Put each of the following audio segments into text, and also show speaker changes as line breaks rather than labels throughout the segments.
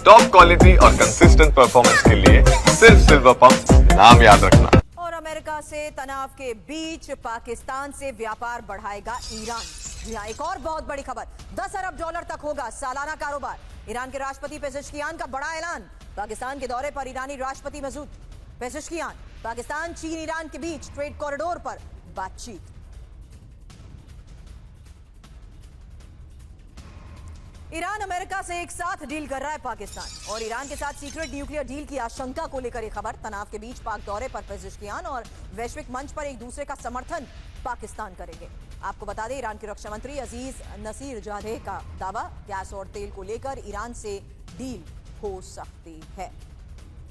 Top quality और consistent performance के लिए सिर्फ सिल्वर पंप नाम याद रखना।
और अमेरिका से तनाव के बीच पाकिस्तान से व्यापार बढ़ाएगा ईरान। जी हाँ, एक और बहुत बड़ी खबर, 10 अरब डॉलर तक होगा सालाना कारोबार। ईरान के राष्ट्रपति पेजेश्कियान का बड़ा ऐलान। पाकिस्तान के दौरे पर ईरानी राष्ट्रपति मसूद पेजेश्कियान। पाकिस्तान चीन ईरान के बीच ट्रेड कॉरिडोर पर बातचीत। ईरान अमेरिका से एक साथ डील कर रहा है पाकिस्तान, और ईरान के साथ सीक्रेट न्यूक्लियर डील की आशंका को लेकर यह खबर। तनाव के बीच पाक दौरे पर पेजेश्कियान और वैश्विक मंच पर एक दूसरे का समर्थन पाकिस्तान करेंगे। आपको बता दें, ईरान के रक्षा मंत्री अजीज नसीर जादेह का दावा, गैस और तेल को लेकर ईरान से डील हो सकती है।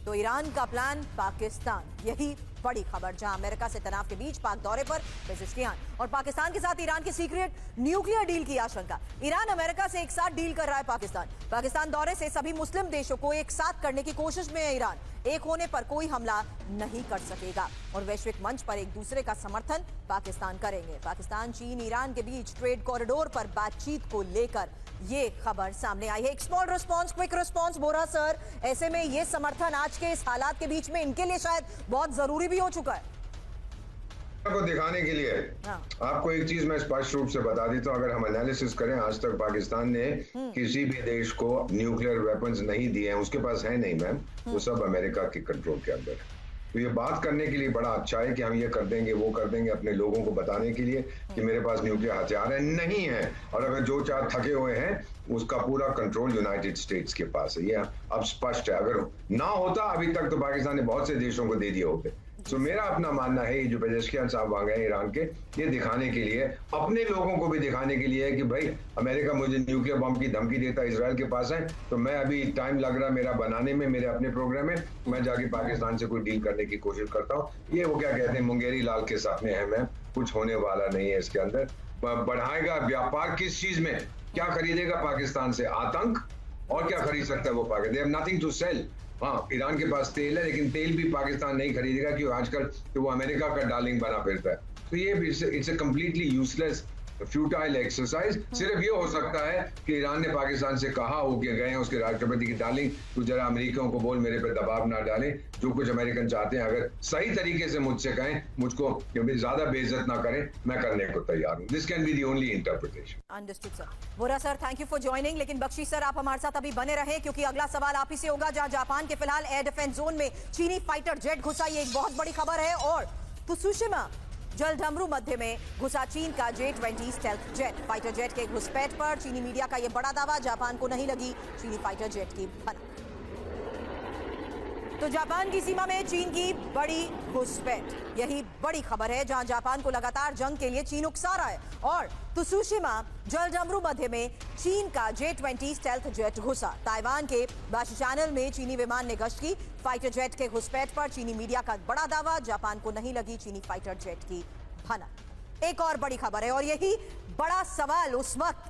तो ईरान का प्लान पाकिस्तान, यही बड़ी खबर, जहां अमेरिका से तनाव के बीच पाक दौरे पर पेजेश्कियान और पाकिस्तान के साथ ईरान की सीक्रेट न्यूक्लियर डील की आशंका। ईरान अमेरिका से एक साथ डील कर रहा है पाकिस्तान दौरे से सभी मुस्लिम देशों को एक साथ करने की कोशिश में है ईरान। एक होने पर कोई हमला नहीं कर सकेगा और वैश्विक मंच पर एक दूसरे का समर्थन पाकिस्तान करेंगे। पाकिस्तान चीन ईरान के बीच ट्रेड कॉरिडोर पर बातचीत को लेकर ये खबर सामने आई है। एक स्मॉल रिस्पॉन्स, क्विक रिस्पॉन्स बोरा सर, ऐसे में ये समर्थन आज के इस हालात के बीच में इनके लिए शायद बहुत जरूरी भी हो चुका है
को दिखाने के लिए। आपको एक चीज मैं स्पष्ट रूप से बता देता हूं, अगर हम एनालिसिस करें, आज तक पाकिस्तान ने किसी भी देश को न्यूक्लियर वेपन्स नहीं दिए हैं, उसके पास है नहीं मैम, वो सब अमेरिका के कंट्रोल के अंदर है। तो ये बात करने के लिए बड़ा अच्छा है कि हम ये कर देंगे वो कर देंगे, अपने लोगों को बताने के लिए कि मेरे पास न्यूक्लियर हथियार है, नहीं है। और अगर जो चार थके हुए हैं उसका पूरा कंट्रोल यूनाइटेड स्टेट्स के पास है। ये अब स्पष्ट है। अगर ना होता अभी तक तो पाकिस्तान ने बहुत से देशों को दे दिए होते। तो मेरा अपना मानना है, ये जो पेजेश्कियान साहब आ गए ईरान के, ये दिखाने के लिए, अपने लोगों को भी दिखाने के लिए कि भाई अमेरिका मुझे न्यूक्लियर बम की धमकी देता इजराइल के पास है, तो मैं अभी टाइम लग रहा है मेरा बनाने में, मेरे अपने प्रोग्राम में, मैं जाके पाकिस्तान से कोई डील करने की कोशिश करता हूँ। ये वो क्या कहते हैं, मुंगेरी लाल के साथ में है मैम, कुछ होने वाला नहीं है इसके अंदर। बढ़ाएगा व्यापार किस चीज में, क्या खरीदेगा पाकिस्तान से? आतंक, और क्या खरीद सकता है वो Pakistan? They have nothing to sell. हाँ, ईरान के पास तेल है, लेकिन तेल भी पाकिस्तान नहीं खरीदेगा क्योंकि आजकल तो वो अमेरिका का डार्लिंग बना फिरता है। तो ये it's a completely useless futile exercise. सिर्फ ये हो सकता है कि ईरान ने पाकिस्तान से कहा हो कि गए हैं उसके राष्ट्रपति की डार्लिंग, तू जरा अमेरिकियों को बोल मेरे पे दबाव ना डालें, जो कुछ अमेरिकन चाहते हैं अगर सही तरीके से मुझसे कहें, मुझको ज्यादा बेइज्जत ना करें, मैं करने को तैयार हूँ। This can be the only interpretation.
Understood sir. Bora sir, thank you for joining. लेकिन बख्शी सर, आप हमारे साथ अभी बने रहे, क्योंकि अगला सवाल आप ही से होगा। जहां जापान के फिलहाल एयर डिफेंस जोन में चीनी फाइटर जेट घुसा, ये एक बहुत बड़ी खबर है। और त्सुशिमा जलढमरू मध्य में घुसा चीन का J-20 stealth jet. Fighter jet के घुसपैठ पर चीनी मीडिया का यह बड़ा दावा, जापान को नहीं लगी चीनी फाइटर जेट की भनक। तो जापान की सीमा में चीन की बड़ी घुसपैठ, यही बड़ी खबर है, जहां जापान को लगातार जंग के लिए चीन उकसा रहा है। और त्सुशिमा जलढमरू मध्य में चीन का J-20 स्टेल्थ जेट घुसा। ताइवान के बाशी चैनल में चीनी विमान ने गश्त की। फाइटर जेट के घुसपैठ पर चीनी मीडिया का बड़ा दावा, जापान को नहीं लगी चीनी फाइटर जेट की भनक। एक और बड़ी खबर है, और यही बड़ा सवाल उस वक्त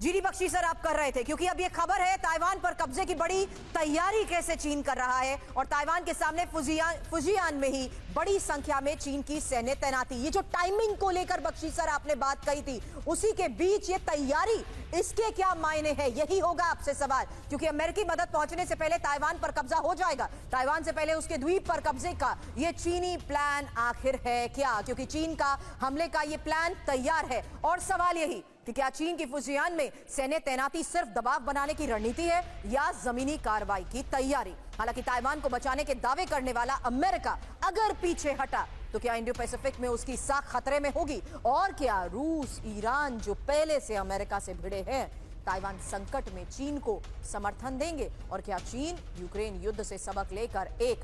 जीडी बख्शी सर आप कर रहे थे, क्योंकि अब ये खबर है ताइवान पर कब्जे की बड़ी तैयारी कैसे चीन कर रहा है, और ताइवान के सामने फुजियान में ही बड़ी संख्या में चीन की सैन्य तैनाती। ये जो टाइमिंग को लेकर बख्शी सर आपने बात कही थी, उसी के बीच ये तैयारी, इसके क्या मायने हैं, यही होगा आपसे सवाल। क्योंकि अमेरिकी मदद पहुंचने से पहले ताइवान पर कब्जा हो जाएगा, ताइवान से पहले उसके द्वीप पर कब्जे का ये चीनी प्लान आखिर है क्या? क्योंकि चीन का हमले का ये प्लान तैयार है। और सवाल यही कि क्या चीन की फुजियान में सैन्य तैनाती सिर्फ दबाव बनाने की रणनीति है या जमीनी कार्रवाई की तैयारी? हालांकि ताइवान को बचाने के दावे करने वाला अमेरिका अगर पीछे हटा तो क्या इंडो पैसिफिक में उसकी साख खतरे में होगी? और क्या रूस, ईरान जो पहले से अमेरिका से भिड़े हैं, ताइवान संकट में चीन को समर्थन देंगे? और क्या चीन यूक्रेन युद्ध से सबक लेकर एक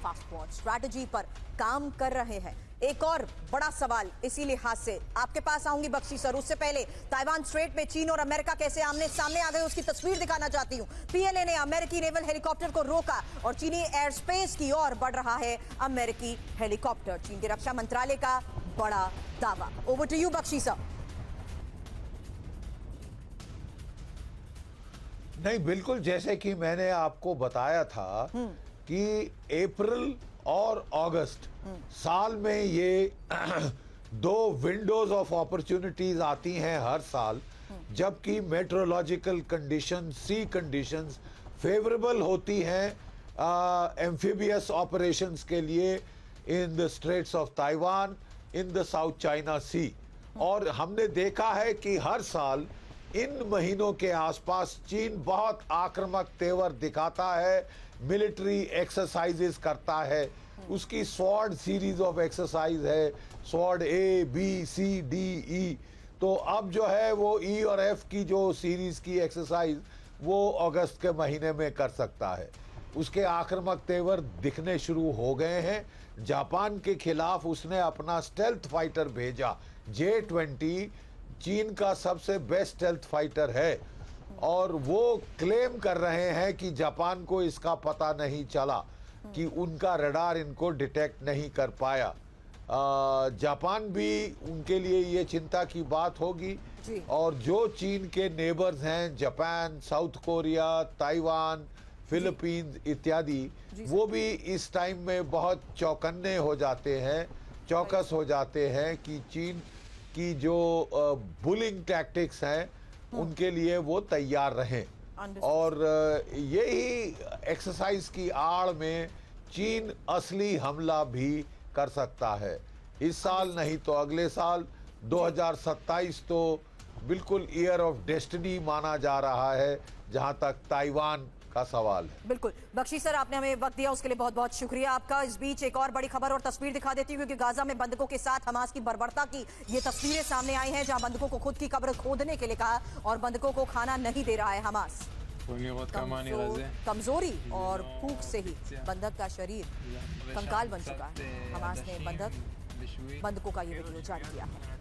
फास्ट वॉर स्ट्रैटेजी पर काम कर रहे हैं? एक और बड़ा सवाल इसी लिहाज से आपके पास आऊंगी बख्शी सर, उससे पहले ताइवान स्ट्रेट में चीन और अमेरिका कैसे आमने सामने आ गए उसकी तस्वीर दिखाना चाहती हूं। पीएलए ने अमेरिकी नेवल हेलीकॉप्टर को रोका और चीनी एयर स्पेस की ओर बढ़ रहा है अमेरिकी हेलीकॉप्टर। चीन के रक्षा मंत्रालय का बड़ा दावा। Over to you Bakshi sir.
नहीं, बिल्कुल जैसे कि मैंने आपको बताया था कि अप्रैल और अगस्त साल में ये दो विंडोज ऑफ अपॉर्चुनिटीज आती हैं हर साल, जबकि meteorological condition, sea conditions favourable होती हैं एम्फीबियस ऑपरेशंस के लिए in the straits of Taiwan, in the South China Sea. और हमने देखा है कि हर साल इन महीनों के आसपास चीन बहुत आक्रामक तेवर दिखाता है, मिलिट्री एक्सरसाइजेस करता है। उसकी स्वॉर्ड सीरीज ऑफ एक्सरसाइज है, sword A B C D E. तो अब जो है वो ई और एफ की जो सीरीज की एक्सरसाइज वो अगस्त के महीने में कर सकता है। उसके आक्रामक तेवर दिखने शुरू हो गए हैं। जापान के खिलाफ उसने अपना स्टेल्थ फाइटर भेजा, J-20 चीन का सबसे बेस्ट स्टेल्थ फाइटर है, और वो क्लेम कर रहे हैं कि जापान को इसका पता नहीं चला, कि उनका रडार इनको डिटेक्ट नहीं कर पाया। जापान भी उनके लिए ये चिंता की बात होगी। और जो चीन के नेबर्स हैं, Japan, south Korea, Taiwan, Philippines इत्यादि, वो भी इस टाइम में बहुत चौकन्ने हो जाते हैं, चौकस हो जाते हैं कि चीन की जो बुलिंग टैक्टिक्स हैं उनके लिए वो तैयार रहें। और यही एक्सरसाइज की आड़ में चीन असली हमला भी कर सकता है। इस साल नहीं तो अगले साल 2027 तो बिल्कुल ईयर ऑफ डेस्टिनी माना जा रहा है जहां तक ताइवान का सवाल है।
बिल्कुल बख्शी सर, आपने हमें वक्त दिया उसके लिए बहुत बहुत शुक्रिया आपका। इस बीच एक और बड़ी खबर और तस्वीर दिखा देती हूँ, क्योंकि गाजा में बंधकों के साथ हमास की बर्बरता की ये तस्वीरें सामने आई हैं, जहां बंधकों को खुद की कब्र खोदने के लिए कहा और बंधकों को खाना नहीं दे रहा है हमास। कमजोरी और भूख से ही बंधक का शरीर कंकाल बन चुका है। हमास ने बंधकों का ये वीडियो जारी किया है।